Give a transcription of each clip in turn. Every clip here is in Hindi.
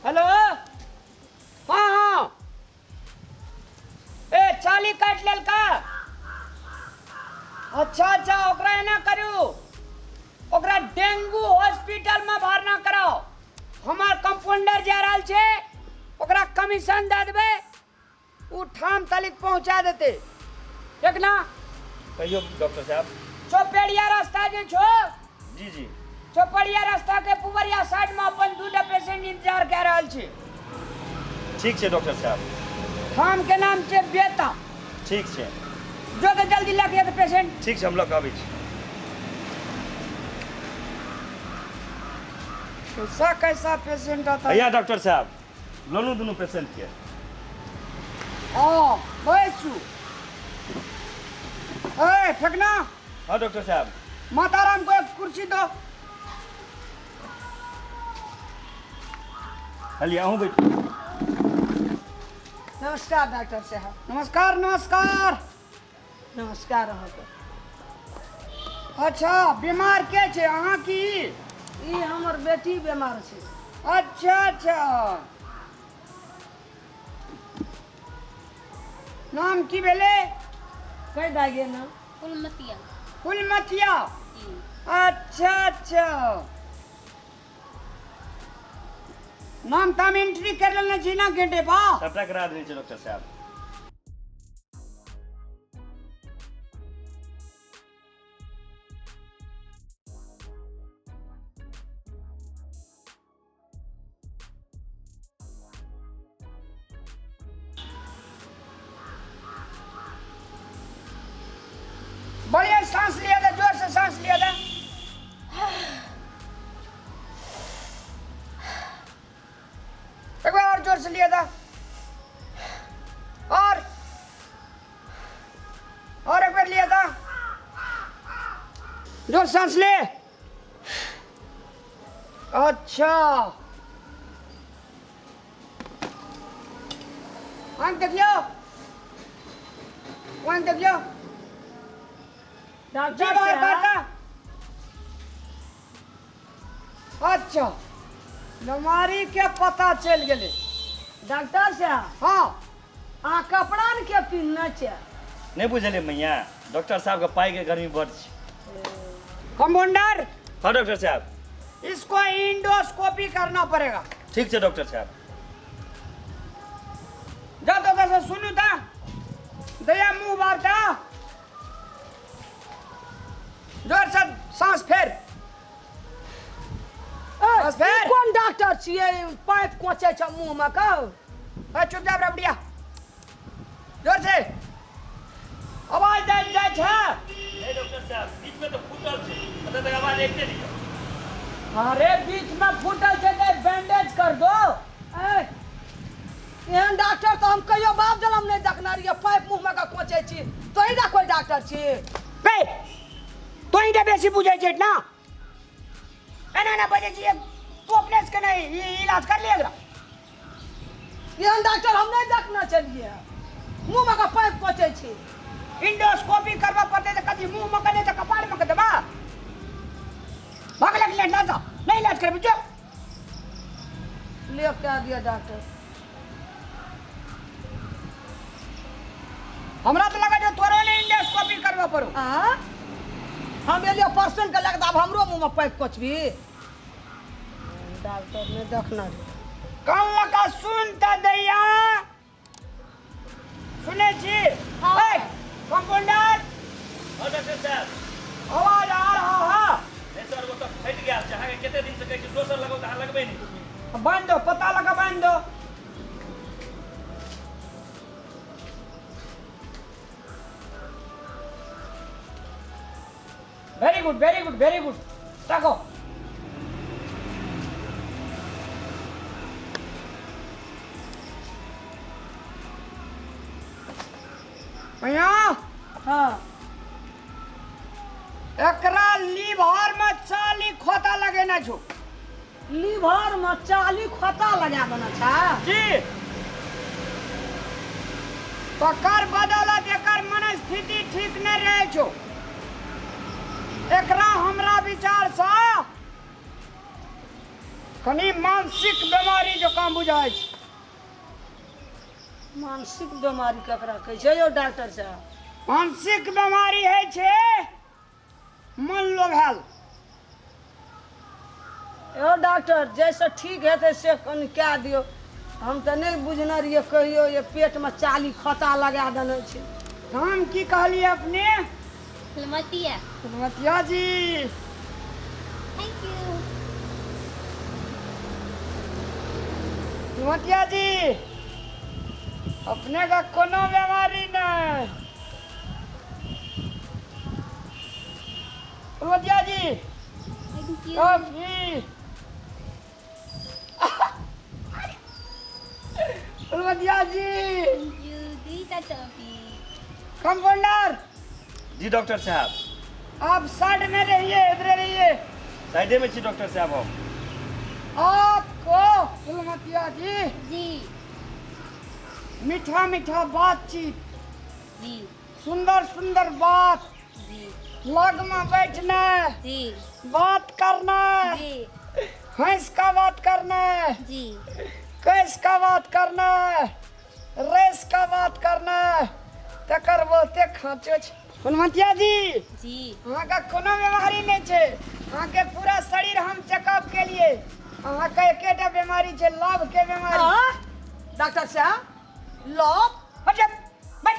हेलो हाँ हाँ ए चाली काट लेल का अच्छा अच्छा ओकरा एना करू ओकरा डेंगू हॉस्पिटल में भरना कराओ हमार कंपाउंडर जा रहल छे ओकरा कमीशन दे देबे उ ठाम तलिक पहुंचा देते ठीक ना कहियो डॉक्टर साहब। चौपेड़िया रास्ता जे छो जी जी चौपड़िया रास्ता के पुवरिया साइड में अपन दूटा पेशेंट इंतजार कर रहल छे। ठीक है डॉक्टर साहब। ठाम के नाम छे बेता। ठीक है जो तो जल्दी लेके तो पेशेंट ठीक है हम लोग आबै छी। कैसा कैसा पेशेंट आता भैया डॉक्टर साहब लोनू दोनों पेशेंट के बैसू ए फेंकना हाँ डॉक्टर साहब। माताराम को एक कुर्सी दो चलिए आहू बैठ। नमस्कार डॉक्टर साहब। नमस्कार नमस्कार नमस्कार अहाँके। अच्छा बीमार के छे अहाँ की ई हमर बेटी बीमार छै। अच्छा अच्छा नाम की भेले कहि दागे ना फुलमतिया फुलमतिया अच्छा अच्छा नाम ताम एंट्री कर लेना चाहिए ना गेटे बा सबटा करा देने चाहिए डॉक्टर साहब। बढ़िया सांस लिया था जोर से सांस लिया था एक बार और जोर से लिया था और एक बार लिया था जोर सांस ले अच्छा आंख देखियो आंख देखियो डॉक्टर जी बाहर साहब का अच्छा बीमारी के पता चल गेले डॉक्टर साहब हाँ अहाँ कपड़ा न के पिन्हने छै। नहीं बुझलिए मैया डॉक्टर साहब के पाई के गर्मी बढ़ छै। कंपाउंडर हाँ डॉक्टर साहब। इसको इंडोस्कोपी करना पड़ेगा ठीक है डॉक्टर साहब। जा तो कैसे सुनू था दया मुंह बारता जोर से सांस फेर बस फेर। ई कोन डॉक्टर छियै पाइप कोचे छै मुंह में कहू। चुपचाप रह बढ़िया जोर से आवाज दे जाए छे नहीं डॉक्टर साहब बीच में तो फूटल छै मतलब तक आवाज एक नहीं निकल। अरे बीच में फूटल छे तो बैंडेज कर दो एहन डॉक्टर तो हम कहियो बाप जन्म नहीं देखने रहिए पाइप मुंह में का कोचे छी। तो ही ना कोई डॉक्टर छी। बे तो ही बेसी बुझे छे ना एना ना बजे छी तू अपने से नहीं इलाज कर ले एकरा एहन डॉक्टर हम नहीं देखना चलिए मुंह में का पाइप कोचे छी। इंडोस्कोपी करवा पड़ते तो कभी मुंह में करे तो कपाड़ में कर देबा भाग ले ना जा नहीं इलाज कर बुझो ले क्या दिया डॉक्टर। हमरा तो लगा जो तोरो ने इंडोस्कोपी करवा पड़ो हम एलियो पर्सन के लगता अब हमरो मुंह में पाइप कोचबी। डॉक्टर ने देखना रही कल लगा सुन त दैया सुने छी ए कंपाउंडर हाँ डॉक्टर साहब। आवाज आ रहा है नहीं सर वो तो फट गया जहाँ के कितने दिन से कहे दोसर लगो तो लगबे नहीं। बांध दो पता लगा बांध दो very good very good very good रखो भैया हाँ एकरा लीवर में चाली खोता लगे ना छो लीवर में चाली खोता लगा देना छा। जी तकर बदौलत एकर मनस्थिति ठीक नहीं रहे छो एकरा हमरा विचार से कनी मानसिक बीमारी जो काम बुझाय छै। मानसिक बीमारी ककरा कहै छै यौ डॉक्टर साहब? मानसिक बीमारी है छै मन लोभाल। यौ डॉक्टर जैसे ठीक हेतै से कनि कए दियौ। हम तऽ नहि बुझने रहियै कहियो ये पेट में चाली खोता लगा देने छै। नाम की कहलिए अपने? फुलमतिया। फुलमतिया जी। Thank you. फुलमतिया जी अपने का कोनो बीमारी नहीं। Phulmatiya ji thank you. Coffee. Phulmatiya ji thank you. दीदा टॉफी। कंपाउंडर जी डॉक्टर साहब। आप साइड में रहिए, इधर रहिए। साइडे में छी डॉक्टर साहब हम। आपको फुलमतिया जी जी मीठा मीठा बातचीत, जी सुंदर सुंदर बात, जी लग में बैठना, जी बात करना, जी हंस का बात करना, जी कैस का बात करना, रेस का बात करना, तकर बोलते खाँचो छै। फुलमतिया जी जी अहाँ का कोनो बीमारी नहीं छै। अहाँ के पूरा शरीर हम चेकअप के लिए। अहाँ का एकेटा बीमारी छै, लव के बीमारी। हाँ? डॉक्टर साहब लव? अच्छा बैठ।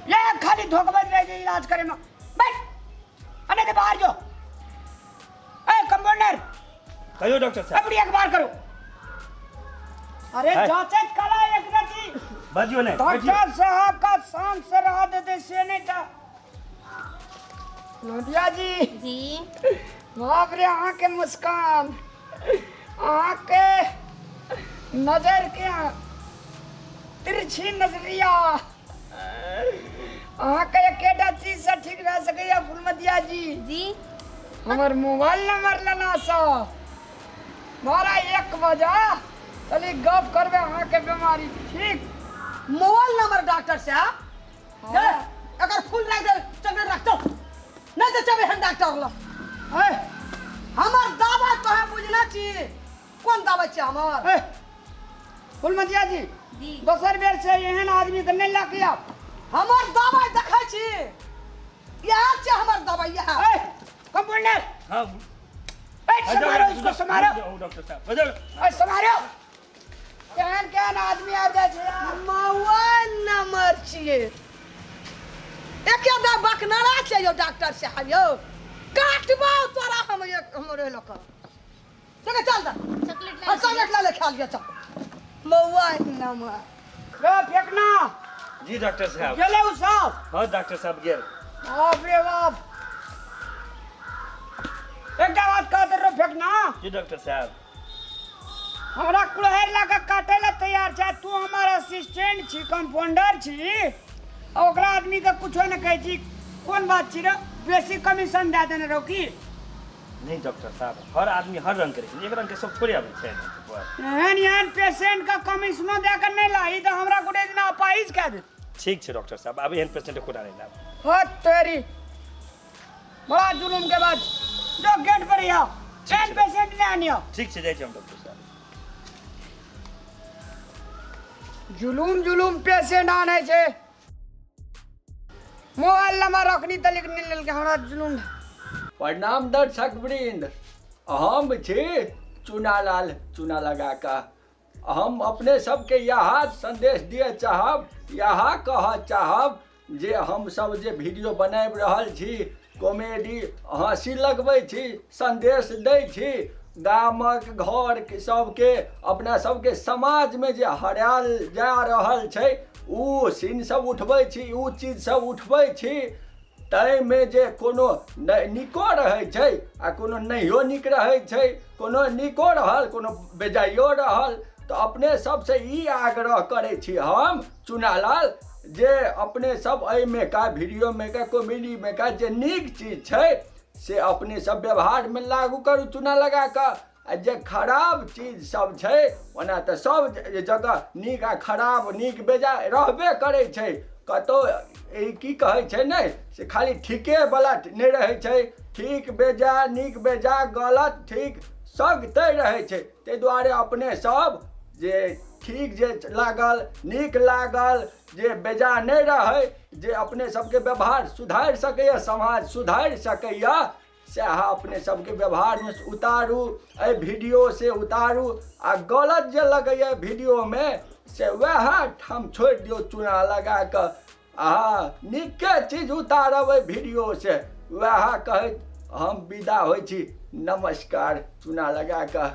ये खाली धोखेबाज रह गई इलाज करे में। बैठ अने के बाहर जो। ए कंपाउंडर कहियो डॉक्टर साहब। अपनी अखबार करो। अरे है। जांचे कला एक रति बाजियो नहीं बैठिए। डॉक्टर साहब का शान से रहा देते से नहीं था। नदिया जी जी बाप रे अहाँ के मुस्कान, अहाँ के नजर के तिरछी नजरिया, अहाँ के एकेटा चीज से ठीक रह सकैया फुलमतिया जी। जी हमर मोबाइल नंबर लेना सा मारा 1 बजा चली गप करबे अहाँ के बीमारी ठीक। मोबाइल नंबर डॉक्टर साहब? हाँ। अगर फुल रख दे चल रख दो नहीं तो चबे हम डॉक्टर लो। है हमर दवा तो है बुझना चाहिए। कौन दवा छै हमर? है फुलमतिया जी जी दोसर बेर से एहन आदमी के नहीं लाके आप। हमर दवा देखै छी यहाँ छै हमर दवा यहाँ। है कंपाउंडर हाँ संभालो इसको संभालो। डॉक्टर साहब बजाओ। है संभालो। केहन केहन आदमी आ जाए छै यार। मोबाइल नंबर छिए एके दा बकनरा छै यो डॉक्टर साहब यो। काटबो तोरा हम एक हमरे लोक। चल चल दा चॉकलेट और चॉकलेट ले ले खा लिया चल। मोबाइल नंबर लो फेंकना जी डॉक्टर साहब। गेले उ सब। हाँ डॉक्टर साहब गेल। बाप रे बाप एक बात कह दे रो फेंकना। जी डॉक्टर साहब। हमरा कुल्हैर ला के काटे ला तैयार छै। तू हमर असिस्टेंट छी, कंपाउंडर छी, आ ओकरा आदमी के कुछो न कहै छी। कोन बात छी रे? बेसी कमीशन दे देने रहो की? नहीं डॉक्टर साहब हर आदमी हर रंग के रहे एक रंग के सब थोड़े आबै छै। एहन पेशेंट का कमीशनो दे के नहीं लाई तो हमरा गुडे दिन अपाहिज कह दे। ठीक छै डॉक्टर साहब अब एहन पेशेंट को नहीं लाब। हो तेरी बड़ा जुलुम के बाद जो गेट पर आओ। एहन पेशेंट ने आनियो। ठीक छै जाइ छी हम डॉक्टर साहब। जुलुम जुलुम पेशेंट आने छे। मोबाइल नंबर रखनी त लिख नहीं लेल के हमरा जुलुम। प्रणाम दर्शक वृंद, हम छी चूनालाल चूना लगा कऽ। हम अपने सबके यहाँ संदेश दिए चाहब, यहाँ कह चाहब जे हम सब जे वीडियो बनाबि रहल छी कॉमेडी हँसी लगबै छी, संदेश दै छी गामक घर सबके, अपना सबके समाजमे जे हरायल जा रहल छै उ सीन सब उठबै छी, उ चीज सब उठबै छी। ताहिमे जे कोनो नीको रहै छै आ कोनो नहियो नीक रहै छै, कोनो नीको रहल कोनो बेजाइयो रहल। तऽ अपने सबसे ई आग्रह करै छी हम चूनालाल जे अपने सब एहिमे का वीडियोमे का कॉमेडीमे का जे नीक चीज छै से अपने सब व्यवहारमे लागू करू चूना लगा कऽ। आ जे खराब चीज सब छै ओना तऽ सब जगह नीक आ खराब नीक बेजाय रहबे करै छै। कतहु की कहै छै ने से खाली ठीके वाला नहि रहै छै, ठीक बेजा नीक बेजा गलत ठीक सगते रहै छै। ताहि दुआरे अपने सब जे ठीक जे लागल नीक लागल जे बेजा नहि रहै, जे अपने सबके व्यवहार सुधारि सकैए, समाज सुधारि सकैए, सएह अपने सबके व्यवहारमे उतारू, एहि वीडियो से उतारू। आ गलत जे लगैए वीडियोमे से वएह ठाम छोड़ि दियौ चूना लगा कऽ। नीके चीज उतारब एहि वीडियो से, वएह कहैत हम विदा होइ छी। नमस्कार चूना लगा कऽ।